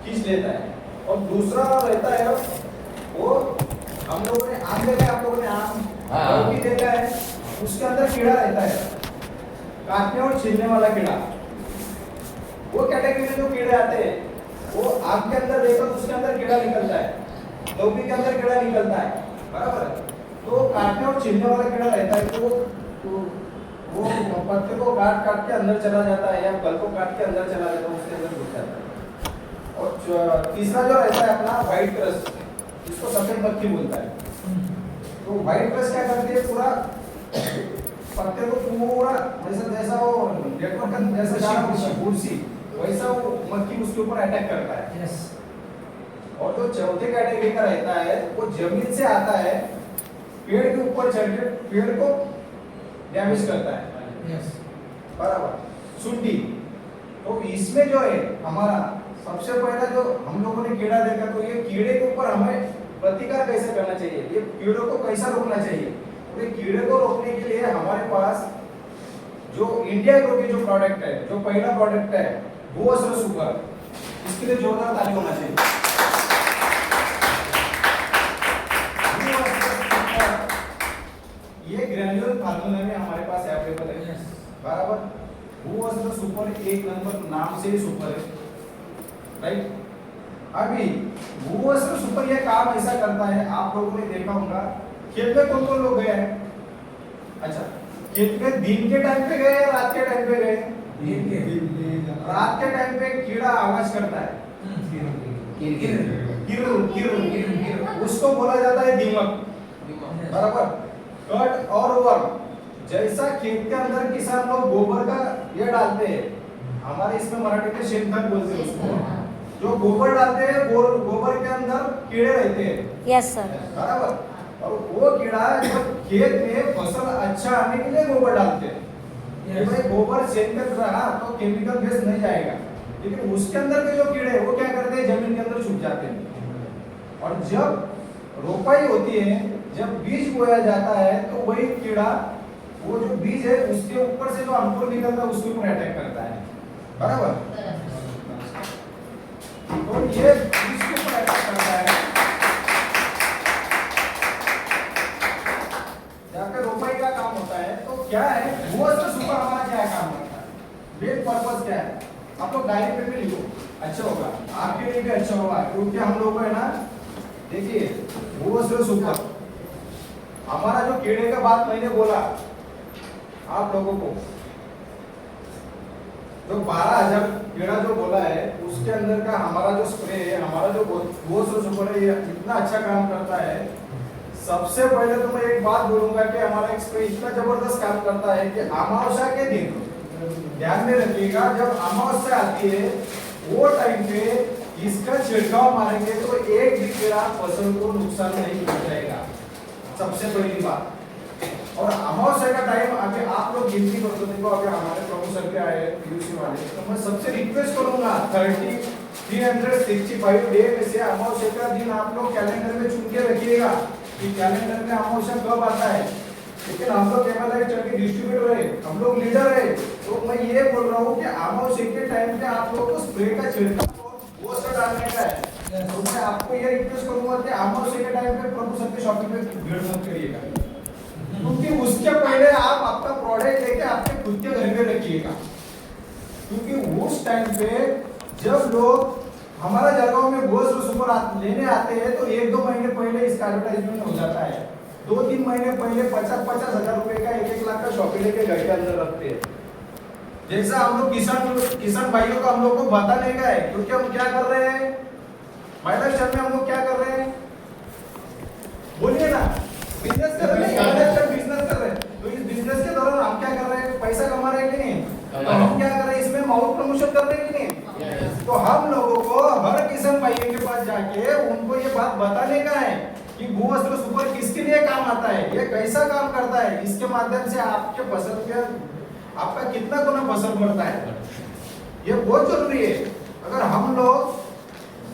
खींच लेता है। और दूसरा रहता है वो हम लोगों ने आम देखा है, आप लोगों ने आम लौकी देखा है, उसके अंदर कीड़ा रहता है, काटने और छीलने वाला कीड़ा। वो कैटेगरी में जो कीड़े आते हैं वो आम के अंदर देखो तो उसके अंदर कीड़ा निकलता है, लौकी के अंदर कीड़ा निकलता है, बराबर है। तो काटने और छीलने वाला कीड़ा रहता है, तो वो पत्ते को काट काट के अंदर चला जाता है या फल को काट के अंदर चला जाता है, उसके अंदर घुस जाता है। और तीसरा जो रहता है अपना व्हाइट क्रस्ट, इसको सफेद मक्खी बोलता है। तो व्हाइट क्रस्ट क्या करती है, पूरा पत्ते को पूरा जैसा वो नेटवर्क जैसा कुर्सी वैसा वो मक्खी उसके ऊपर अटैक करता है। और जो चौथे कैटेगरी का रहता है वो जमीन से आता है, पेड़ के ऊपर चढ़ के पेड़ को डैमेज करता है, बराबर, सुंडी। तो इसमें जो है हमारा सबसे पहला जो हम लोगों ने कीड़ा देखा, तो ये कीड़े के ऊपर हमें प्रतिकार कैसे करना चाहिए, ये कीड़ों को कैसा रोकना चाहिए। तो ये कीड़े को रोकने के लिए हमारे पास जो इंडिया ग्रो की जो प्रोडक्ट है, जो पहला प्रोडक्ट है भूअस्त्र सुपर, इसके लिए जोरदार ताली होना चाहिए। ये ग्रैन्युलर फार्मूला में हमारे पास अवेलेबल है, बराबर। भूअस्त्र सुपर एक नंबर नाम से ही सुपर है, राइट। अभी भूअस्त्र सुपर ये काम ऐसा करता है, आप लोगों ने देखा होगा खेत में कौन कौन लोग गए हैं, अच्छा खेत में दिन के टाइम पे गए या रात के टाइम पे गए, दिन के। रात के टाइम पे कीड़ा आवाज करता है, उसको बोला जाता है दीमक, बराबर। कट और वर्म, जैसा खेत के अंदर किसान लोग गोबर का ये डालते हैं, हमारे इसमें मराठी में शेणखत बोलते हैं उसको, जो गोबर डालते हैं गोबर के अंदर कीड़े रहते हैं, यस सर, बराबर। और वो कीड़ा जब खेत में फसल अच्छा आने के लिए गोबर डालते हैं, भाई गोबर शेणखत रहा तो केमिकल बेस नहीं जाएगा, लेकिन उसके अंदर के जो कीड़े वो क्या करते हैं, जमीन के अंदर छुप जाते हैं। और जब रोपाई होती है, जब बीज बोया जाता है, तो वही कीड़ा वो जो बीज है उसके ऊपर से जो अंकुर निकलता है उसके ऊपर अटैक करता है, बराबर। तो ये बीज के ऊपर अटैक करता है, जाकर रोपाई का काम होता है। तो क्या है भूअस्त्र सुपर हमारा क्या काम करता है, मेन पर्पस क्या है, आप लोग डायरी पे भी लिखो, अच्छा होगा आपके लिए भी अच्छा होगा, क्योंकि हम लोग को है ना, देखिए भूअस्त्र सुपर हमारा जो कीड़े का बात मैंने बोला आप लोगों को, जो 12,000 कीड़ा जो बोला है उसके अंदर का हमारा जो स्प्रे है, हमारा जो भूअस्त्र सुपर है, ये इतना अच्छा काम करता है। सबसे पहले तो मैं एक बात बोलूंगा कि हमारा एक स्प्रे इतना जबरदस्त काम करता है कि अमावस्या के दिन ध्यान में रखिएगा, जब अमावस्या आती है वो टाइम पे इसका छिड़काव मारेंगे तो एक भी कीड़ा फसल को नुकसान नहीं पहुंचाएगा, सबसे पहली बात। और अमावस्या का टाइम अभी आप लोग गिनती कर दो, देखो अभी हमारे प्रोफेसर के आए पीयूसी वाले, तो मैं सबसे रिक्वेस्ट करूंगा 365 डे में से अमावस्या का दिन आप लोग कैलेंडर में चुन के रखिएगा कि कैलेंडर में अमावस्या कब आता है। लेकिन हम लोग केवल चल के डिस्ट्रीब्यूटर है, हम लोग लीडर है, तो मैं ये बोल रहा हूँ कि अमावस्या के टाइम पे आप लोग को स्प्रे का छिड़काव वो सब डालने का है। तो मैं आपको ये रिक्वेस्ट करूंगा कि अमावस्या के टाइम पे प्रभु सत्य शॉपिंग पे भीड़ मत करिएगा, क्योंकि उसके पहले आप आपका प्रोडक्ट लेके आपके खुद के घर पे रखिएगा, क्योंकि उस टाइम पे जब लोग हमारा जगहों में भूअस्त्र सुपर लेने आते हैं तो 1-2 महीने पहले इसका एडवर्टाइजमेंट हो जाता है, 2-3 महीने पहले 50-50 हजार रुपए का 1-1 लाख का शॉपिंग लेके घर के अंदर रखते हैं। जैसा हम लोग किसान भाइयों को हम लोग को बताने का है, क्योंकि हम क्या कर रहे हैं महिला क्षण में, हम लोग क्या कर रहे हैं बोलिए ना, बिजनेस कर रहे हैं, बिजनेस कर रहे हैं। तो इस बिजनेस के दौरान हम क्या कर रहे हैं, पैसा कमा रहे हैं कि नहीं, तो हम क्या कर रहे हैं इसमें माउथ प्रमोशन कर रहे हैं कि नहीं। तो हम लोगों को हर किसान भाइयों के पास जाके उनको ये बात बताने का है कि भूअस्त्र सुपर किसके लिए काम आता है, ये कैसा काम करता है, इसके माध्यम से आपके फसल के आपका कितना गुना फसल बढ़ता है, ये बहुत जरूरी है। अगर हम लोग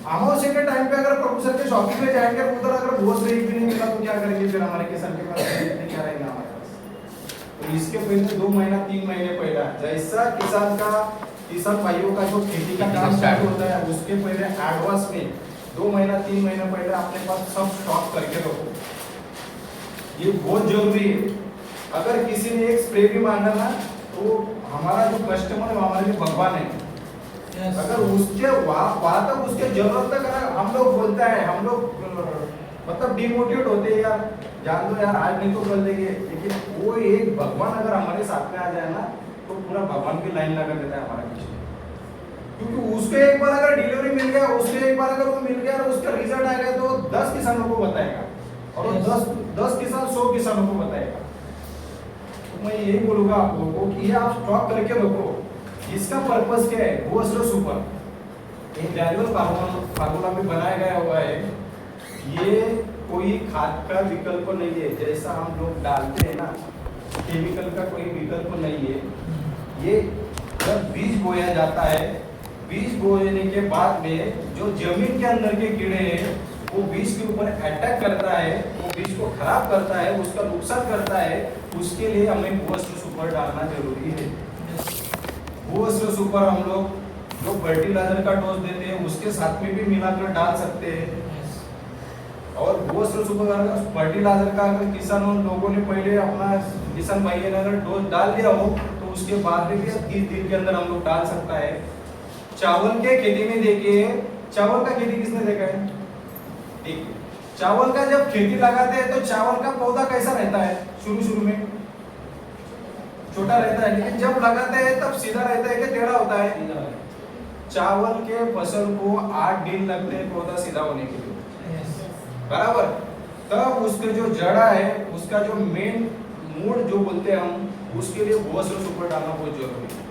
अमावस्या के टाइम पे अगर प्रोफेसर के शॉपिंग में जाएंगे, उधर अगर भूअस्त्र एक भी नहीं मिला तो क्या करेंगे फिर हमारे किसान के पास, क्या रहेगा हमारे पास। तो इसके पहले 2 महीना 3 महीने पहले जैसा किसान का किसान भाइयों का जो खेती का काम स्टार्ट होता है उसके पहले एडवांस में 2 महीना 3 महीना पहले अपने पास सब स्टॉक करके रखो, ये बहुत जरूरी है। अगर किसी ने एक स्प्रे भी मांगा ना तो हमारा जो कस्टमर है हमारे लिए भगवान है। अगर उसके वहां तक उसके जरूरत तक अगर हम लोग बोलता है, हम लोग मतलब डिमोटिवेट होते हैं यार, जान दो यार आज नहीं तो कल देंगे, लेकिन वो एक भगवान अगर हमारे साथ में आ जाए ना तो पूरा भगवान की लाइन लगा देता है हमारे पीछे। क्योंकि उसको एक बार अगर डिलीवरी मिल गया, उसके एक बार अगर वो मिल गया और उसका रिजल्ट आ गया तो 10 किसानों को बताएगा और 10 किसान 100 किसानों को बताएगा। तो मैं यही बोलूंगा आप लोगों को कि ये आप स्टॉक करके रखो। इसका पर्पस क्या है? वो असर सुपर एक वैल्यूएबल फार्मूला में बनाया गया हुआ है। ये कोई खाद का विकल्प नहीं है, जैसा हम लोग डालते हैं ना, केमिकल का कोई विकल्प नहीं है। ये जब बीज बोया जाता है, बीज बोने के बाद में जो जमीन के अंदर के कीड़े हैं वो बीज के ऊपर अटैक करता है, वो बीज को खराब करता है, उसका नुकसान करता है। उसके लिए हमें भूअस्त्र सुपर डालना जरूरी है। भूअस्त्र सुपर हम लोग जो फर्टिलाइजर का डोज देते हैं उसके साथ में भी मिलाकर डाल सकते हैं। और भूअस्त्र सुपर फर्टिलाइजर का अगर किसानों लोगों ने पहले अपना किसान भाई ने अगर डोज डाल दिया हो तो उसके बाद में भी 30 दिन के अंदर हम लोग डाल सकता है। चावल के खेती में देखिए, चावल का खेती किसने देखा है? ठीक, चावल का जब खेती लगाते हैं तो चावल का पौधा कैसा रहता है? शुरू में छोटा रहता है, लेकिन जब लगाते हैं तब सीधा रहता है कि टेढ़ा होता है? चावल के फसल को 8 दिन लगते हैं पौधा सीधा होने के लिए, बराबर। तब उसके जो जड़ा है, उसका जो मेन मूड जो बोलते हैं हम, उसके लिए भूअस्त्र सुपर डालना बहुत जरूरी है।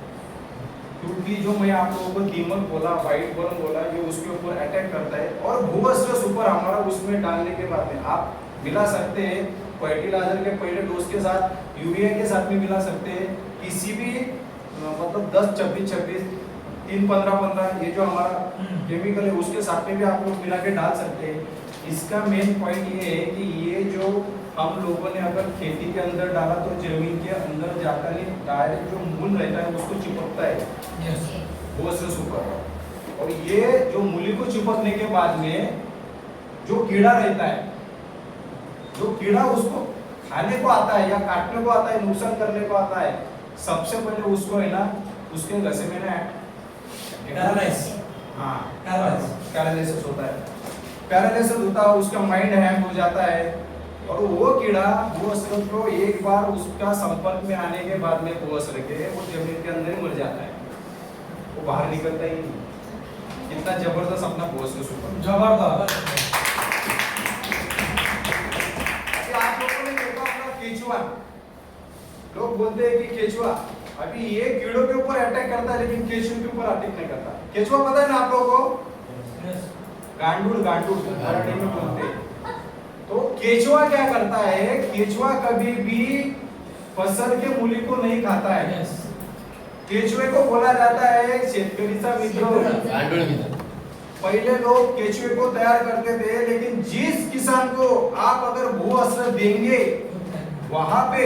क्योंकि जो मैं आप लोगों को दीमक बोला, व्हाइट बर्न बोला, ये उसके ऊपर अटैक करता है। और भूअस्त्र सुपर हमारा उसमें डालने के बाद में आप मिला सकते हैं फर्टिलाइजर के पहले डोज के साथ, यूरिया के साथ में मिला सकते हैं, किसी भी मतलब 10 26 26 3 15 15 ये जो हमारा केमिकल है उसके साथ में भी आप लोग मिला के डाल सकते हैं। इसका मेन पॉइंट ये है कि ये जो हम लोगों ने अगर खेती के अंदर डाला तो जमीन के अंदर जाकर ही डायरेक्ट जो मूल रहता है उसको चिपकता है भूअस्त्र सुपर। और ये जो मूली को चिपकने के बाद में जो कीड़ा रहता है, जो कीड़ा उसको खाने को आता है या काटने को आता है, नुकसान करने को आता है, सबसे पहले उसको है ना उसके घसे में ना पैरालिसिस होता है। पैरालिसिस होता है, उसका माइंड हैंग हो जाता है। और वो कीड़ा भूअस्त्र को एक बार उसका संपर्क में आने के बाद में भूअस्त्र के वो जमीन के अंदर ही मर जाता है, वो बाहर निकलता ही नहीं। कितना जबरदस्त अपना भूअस्त्र सुपर, जबरदस्त। आप लोगों ने देखा अपना केचुआ, लोग बोलते हैं कि केचुआ अभी ये कीड़ों के ऊपर अटैक करता है लेकिन केचुए के ऊपर अटैक नहीं करता। केचुआ पता है ना आप लोगों को? गांडूल मराठी में बोलते हैं। तो केचुआ क्या करता है? केचुआ कभी भी फसल के मूली को नहीं खाता है। केचुए को बोला जाता है शेतकरीचा मित्र। पहले लोग केचुए को तैयार करते थे, लेकिन जिस किसान को आप अगर भूअस्त्र देंगे वहां पे,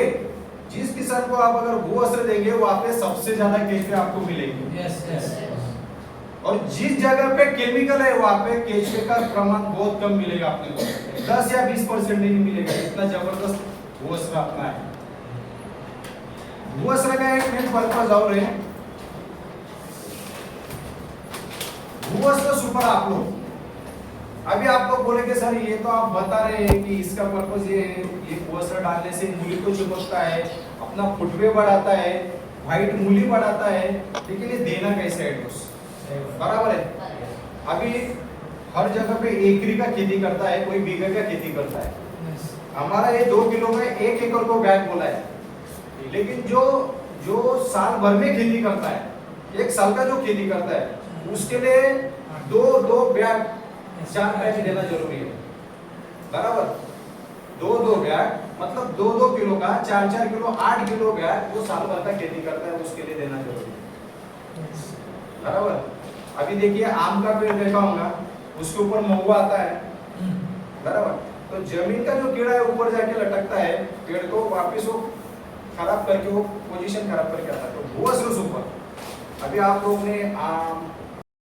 जिस किसान को आप अगर भूअस्त्र देंगे वहां पे सबसे ज्यादा केचुए आपको मिलेंगे। और जिस जगह पे केमिकल है वहां पे केचुए का प्रमाण बहुत कम मिलेगा आपने को, 10 या 20% नहीं मिलेगा। इतना जबरदस्त भूअस्त्र अपना है। भूअस्त्र का एक मेन पर्पस और है, भूअस्त्र सुपर आप लोग अभी आप लोग बोलेंगे सर ये तो आप बता रहे हैं कि इसका पर्पस ये है, ये भूअस्त्र डालने से मूली को चिपकता है, अपना फुटवे बढ़ाता है, व्हाइट मूली बढ़ाता है, लेकिन ये देना कैसे है डोज? बराबर है। अभी हर जगह पे एकरी का खेती करता है, कोई बीघे का खेती करता है। हमारा ये 2 किलो में 1 एकड़ को बैग बोला है, लेकिन जो साल भर में खेती करता है, 1 साल का जो खेती करता है उसके लिए 2 बैग 4 बैग देना जरूरी है, बराबर। 2 बैग मतलब 2 किलो का 4 किलो 8 किलो बैग वो साल भर का खेती करता है, उसके लिए देना जरूरी है, बराबर। अभी देखिए आम का पेड़ देखा होगा, उसके ऊपर महुआ आता है, बराबर। तो जमीन का जो कीड़ा है ऊपर जाके लटकता है, पेड़ को वापस वो खराब करके वो पोजीशन खराब करके आता है। तो भूअस्त्र सुपर अभी आप लोग ने आम